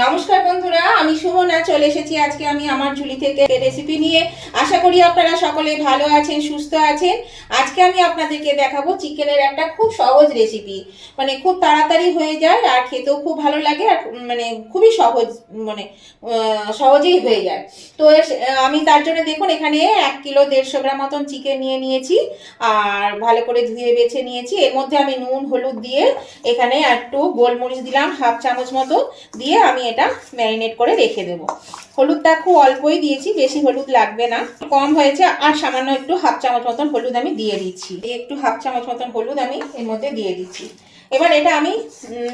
নমস্কার বন্ধুরা, আমি সুমনা চলে এসেছি আজকে আমি আমার ঝুলি থেকে রেসিপি নিয়ে। আশা করি আপনারা সকলে ভালো আছেন, সুস্থ আছেন। আজকে আমি আপনাদেরকে দেখাবো চিকেনের একটা খুব সহজ রেসিপি, মানে খুব তাড়াতাড়ি হয়ে যায় আর খেতেও খুব ভালো লাগে, আর মানে খুবই সহজ, মানে সহজেই হয়ে যায়। তো আমি তার জন্য দেখুন এখানে 1 কিলো 150 গ্রাম মতন চিকেন নিয়ে নিয়েছি আর ভালো করে ধুয়ে বেছে নিয়েছি। এর মধ্যে আমি নুন হলুদ দিয়ে এখানে একটু গোলমরিচ দিলাম 1/2 চামচ মতো, দিয়ে আমি এটা ম্যারিনেট করে রেখে দেব। হলুদটা খুব অল্পই দিয়েছি, বেশি হলুদ লাগবে না, কম হয়েছে। আর সামান্য একটু 1/2 চামচ মতন হলুদ আমি দিয়ে দিচ্ছি, একটু 1/2 চামচ মতন হলুদ আমি এর মধ্যে দিয়ে দিচ্ছি। এবার এটা আমি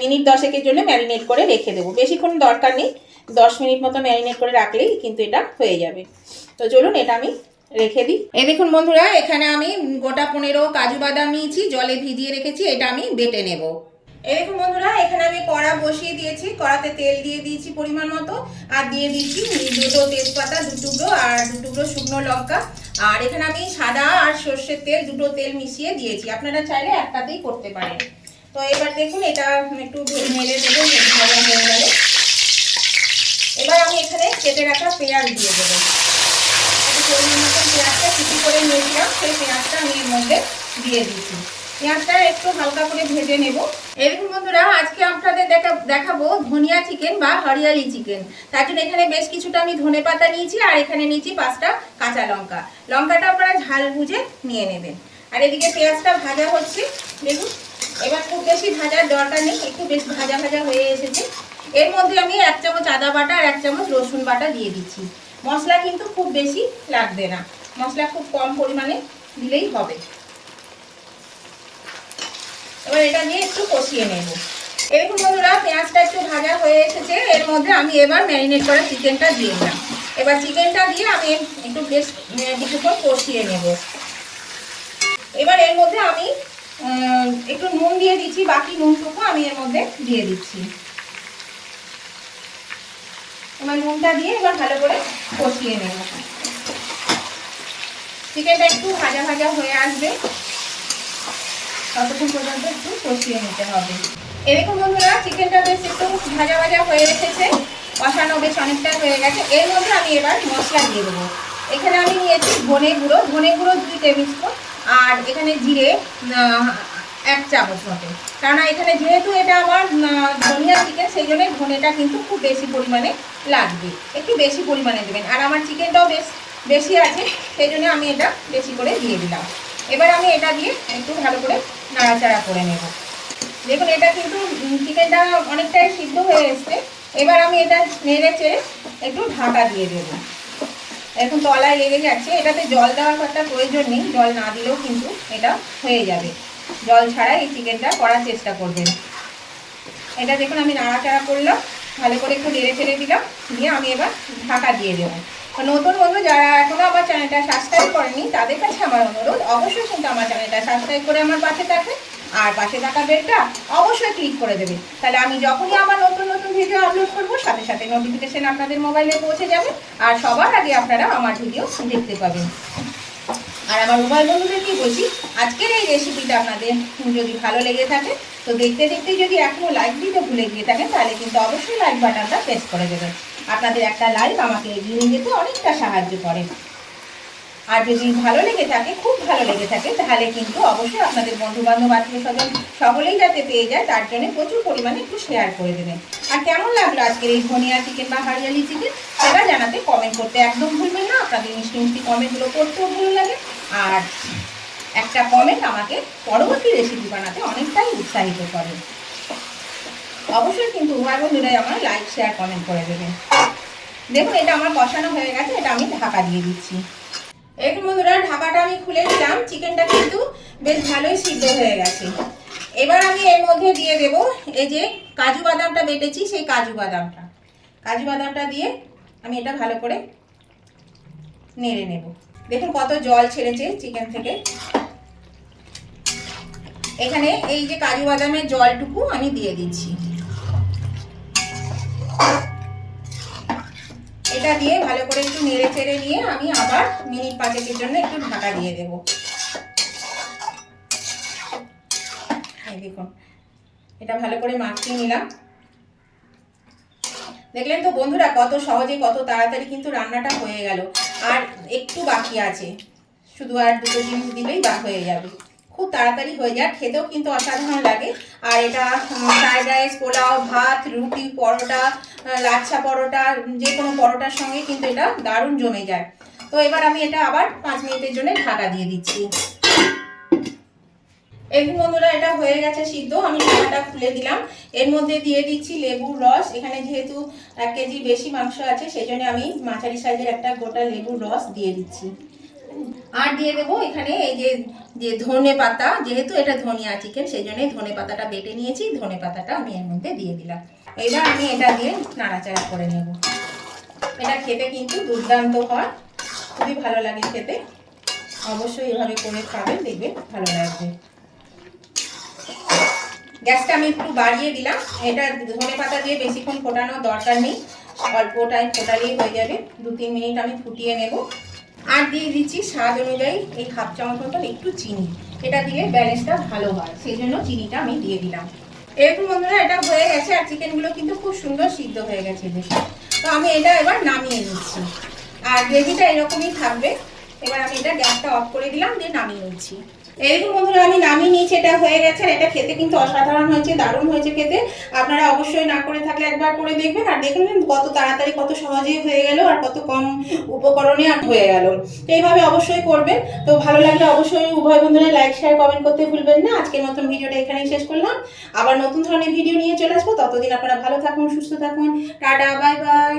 মিনিট 10 জন্য ম্যারিনেট করে রেখে দেবো, বেশিক্ষণ দরকার নেই, 10 মিনিট মতো ম্যারিনেট করে রাখলেই কিন্তু এটা হয়ে যাবে। তো চলুন এটা আমি রেখে দিই। এই দেখুন বন্ধুরা, এখানে আমি গোটা 15 কাজু বাদাম নিয়েছি, জলে ভিজিয়ে রেখেছি, এটা আমি বেটে নেব। এই দেখুন বন্ধুরা, এখানে আমি কড়া বসিয়ে দিয়েছি, কড়াতে তেল দিয়ে দিয়েছি পরিমাণ মতো, আর দিয়ে দিচ্ছি 2টো তেজপাতা 2 টুকরো আর 2 টুকরো শুকনো লঙ্কা। আর এখানে আমি সাদা আর সর্ষের তেল, 2টো তেল মিশিয়ে দিয়েছি, আপনারা চাইলে একটাতেই করতে পারেন। তো এবার দেখুন এটা একটু নেড়ে দেবো, ভাজা হয়ে গেল। এবার আমি এখানে কেটে রাখা পেঁয়াজ দিয়ে দেবো। পরিমাণ মতো পেঁয়াজটা কুচি করে নিয়েছিলাম, সেই পেঁয়াজটা আমি এর মধ্যে দিয়ে দিচ্ছি। পেঁয়াজটা একটু হালকা করে ভেজে নেব। এরকম বন্ধুরা, আজকে আপনাদের দেখাবো ধনিয়া চিকেন বা হরিয়ালি চিকেন। তার জন্য এখানে বেশ কিছুটা আমি ধনে পাতা নিয়েছি, আর এখানে নিয়েছি 5টা কাঁচা লঙ্কা। লঙ্কাটা আপনারা ঝাল বুঝে নিয়ে নেবেন। আর এদিকে পেঁয়াজটা ভাজা হচ্ছে, দেখুন। এবার খুব বেশি ভাজার দরকার নেই, একটু বেশ ভাজা ভাজা হয়ে এসেছে। এর মধ্যে আমি 1 চামচ আদা বাটা আর 1 চামচ রসুন বাটা দিয়ে দিচ্ছি। মশলা কিন্তু খুব বেশি লাগবে না, মশলা খুব কম পরিমাণে দিলেই হবে। এবার এটা দিয়ে একটু কষিয়ে নেব। এরকম বন্ধুরা, পেঁয়াজটা একটু ভাজা হয়ে এসেছে, এর মধ্যে আমি এবার ম্যারিনেট করা চিকেনটা দিয়ে দিলাম। এবার চিকেনটা দিয়ে আমি একটু বেশ কিছুক্ষণ কষিয়ে নেব। এবার এর মধ্যে আমি একটু নুন দিয়ে দিচ্ছি, বাকি নুনটুকু আমি এর মধ্যে দিয়ে দিচ্ছি। এবার নুনটা দিয়ে এবার ভালো করে কষিয়ে নেব। চিকেনটা একটু ভাজা ভাজা হয়ে আসবে, ততক্ষণ পর্যন্ত একটু কষিয়ে নিতে হবে। এরকম বন্ধুরা, চিকেনটা বেশ একটু ভাজা ভাজা হয়ে এসেছে, কষানো বেশ অনেকটা হয়ে গেছে। এর মধ্যে আমি এবার মশলা দিয়ে দেবো। এখানে আমি নিয়েছি ধনে গুঁড়ো 2 টেবিল স্পুন, আর এখানে জিরে 1 চামচ মতো। কেননা এখানে যেহেতু এটা আমার ধনিয়া চিকেন, সেই জন্য ধনেটা কিন্তু খুব বেশি পরিমাণে লাগবে, একটু বেশি পরিমাণে দেবেন। আর আমার চিকেনটাও বেশ বেশি আছে, সেই জন্য আমি এটা বেশি করে দিয়ে দিলাম। এবার আমি এটা দিয়ে একটু ভালো করে নাড়াচাড়া করে নেব। দেখুন এটা কিন্তু চিকেনটা অনেকটাই সিদ্ধ হয়ে এসছে। এবার আমি এটা নেড়ে চেড়ে একটু ঢাকা দিয়ে দেবো। এখন তলায় লেগে যাচ্ছে, এটাতে জল দেওয়ার একটা প্রয়োজন নেই, জল না দিলেও কিন্তু এটা হয়ে যাবে। জল ছাড়া এই চিকেনটা করার চেষ্টা করবেন। এটা দেখুন আমি নাড়াচাড়া করলাম, ভালো করে একটু নেড়ে চেড়ে দিলাম, দিয়ে আমি এবার ঢাকা দিয়ে দেবো। নতুন বন্ধু যারা এখনো আমার চ্যানেলটা সাবস্ক্রাইব করেনি, তাদের কাছে আমার অনুরোধ, অবশ্যই কিন্তু আমার চ্যানেলটা সাবস্ক্রাইব করে আমার পাশে থাকবে, আর পাশে থাকা বেলটা অবশ্যই ক্লিক করে দেবে। তাহলে আমি যখনই আমার নতুন নতুন ভিডিও আপলোড করবো, সাথে সাথে নোটিফিকেশন আপনাদের মোবাইলে পৌঁছে যাবে, আর সবার আগে আপনারা আমার ভিডিও দেখতে পাবেন। আর আমার মোবাইল বন্ধুদের কি বলছি, আজকের এই রেসিপিটা আপনাদের যদি ভালো লেগে থাকে, তো দেখতে দেখতে যদি এখনো লাইক দিতে ভুলে গিয়ে থাকেন, তাহলে কিন্তু অবশ্যই লাইক বাটনটা প্রেস করে দেবেন। আপনাদের একটা লাইক আমাকে এগিয়ে নিয়ে যেতে অনেকটা সাহায্য করে। আর যদি ভালো লেগে থাকে, খুব ভালো লেগে থাকে, তাহলে কিন্তু অবশ্যই আপনাদের বন্ধু বান্ধব আত্মীয় স্বজন সকলেই যাতে পেয়ে যায়, তার জন্য প্রচুর পরিমাণে একটু শেয়ার করে দেবেন। আর কেমন লাগলো আজকের এই ধনিয়া চিকেন বা হরিয়ালি চিকেন, সেটা জানাতে কমেন্ট করতে একদম ভুলবেন না। আপনাদের মিষ্টি মিষ্টি কমেন্টগুলো করতেও ভালো লাগে, আর একটা কমেন্ট আমাকে পরবর্তী রেসিপি বানাতে অনেকটাই উৎসাহিত করে। অবশ্যই কিন্তু উভয় বন্ধুরাই আমার লাইক শেয়ার কমেন্ট করে দেবেন। দেখুন এটা আমার কষানো হয়ে গেছে, এটা আমি ঢাকা দিয়ে দিচ্ছি। এখন বন্ধুরা, ঢাকাটা আমি খুলে দিলাম, চিকেনটা কিন্তু বেশ ভালোই সিদ্ধ হয়ে গেছে। এবার আমি এর মধ্যে দিয়ে দেব এই যে কাজু বাদামটা বেটেছি, সেই কাজু বাদামটা দিয়ে আমি এটা ভালো করে নেড়ে নেব। দেখুন কত জল ছেড়েছে চিকেন থেকে। এখানে এই যে কাজু বাদামের জলটুকু আমি দিয়ে দিচ্ছি। এটা দিয়ে ভালো করে একটু নেড়ে চেড়ে নিয়ে আমি আবার মিনিট 5 জন্য একটু ঢাকা দিয়ে দেবো। দেখুন এটা ভালো করে মাখিয়ে নিলাম। দেখলেন তো বন্ধুরা কত সহজে কত তাড়াতাড়ি কিন্তু রান্নাটা হয়ে গেল। আর একটু বাকি আছে, শুধু আর দুটো জিনিস দিলেই হয়ে যাবে। খুব তাড়াতাড়ি হয়ে যায়, খেতেও কিন্তু অসাধারণ লাগে। আর এটা ফ্রাইড রাইস, পোলাও, ভাত, রুটি, পরোটা, লাচ্ছা পরোটা, যে কোনো পরোটার সঙ্গে কিন্তু এটা দারুণ জমে যায়। তো এবার আমি এটা আবার 5 মিনিটের জন্য ঢাকা দিয়ে দিচ্ছি। এই বন্ধুরা এটা হয়ে গেছে সিদ্ধ, আমি ঢাকাটা খুলে দিলাম। এর মধ্যে দিয়ে দিচ্ছি লেবুর রস। এখানে যেহেতু 1 কেজি বেশি মাংস আছে, সেই জন্য আমি মাঝারি সাইজের একটা গোটা লেবুর রস দিয়ে দিচ্ছি। আর দিয়ে দেবো এখানে এই যে ধনে পাতা, যেহেতু এটা ধনিয়া চিকেন সেই জন্য ধনে পাতাটা বেটে নিয়েছি, ধনে পাতাটা আমি এর মধ্যে দিয়ে দিলাম। এবার আমি এটা দিয়ে নাড়াচাড়া করে নেব। এটা খেতে কিন্তু দুর্দান্ত হয়, খুবই ভালো লাগে খেতে। অবশ্যই এভাবে করে খাবেন, দেখবে ভালো লাগবে। গ্যাসটা আমি একটু বাড়িয়ে দিলাম। এটা ধনে পাতা দিয়ে বেশিক্ষণ ফোটানোর দরকার নেই, অল্প টাইম ফোটালেই হয়ে যাবে। 2-3 মিনিট আমি ফুটিয়ে নেব। আর দিয়ে দিচ্ছি স্বাদ অনুযায়ী এই 1/2 চামচ মতন একটু চিনি। এটা দিলে ব্যালেন্সটা ভালো হয়, সেই জন্য চিনিটা আমি দিয়ে দিলাম। এরকম বন্ধুরা এটা হয়ে গেছে, আর চিকেনগুলো কিন্তু খুব সুন্দর সিদ্ধ হয়ে গেছে বেশ। তো আমি এটা এবার নামিয়ে নিচ্ছি। আর গ্রেভিটা এরকমই থাকবে। এবার আমি এটা গ্যাসটা অফ করে দিলাম, দিয়ে নামিয়ে নিচ্ছি। এইরকম বন্ধুরা আমি নামিয়ে নিয়েছি, এটা হয়ে গেছে। এটা খেতে কিন্তু অসাধারণ হয়েছে, দারুণ হয়েছে খেতে। আপনারা অবশ্যই না করে থাকলে একবার করে দেখবেন। আর দেখবেন কত তাড়াতাড়ি কত সহজেই হয়ে গেল, আর কত কম উপকরণে হয়ে গেল। তো এইভাবে অবশ্যই করবেন। তো ভালো লাগলে অবশ্যই উভয় বন্ধুরা লাইক শেয়ার কমেন্ট করতে ভুলবেন না। আজকের মতন ভিডিওটা এখানেই শেষ করলাম। আবার নতুন ধরনের ভিডিও নিয়ে চলে আসবো। ততদিন আপনারা ভালো থাকুন, সুস্থ থাকুন। Tata, bye bye.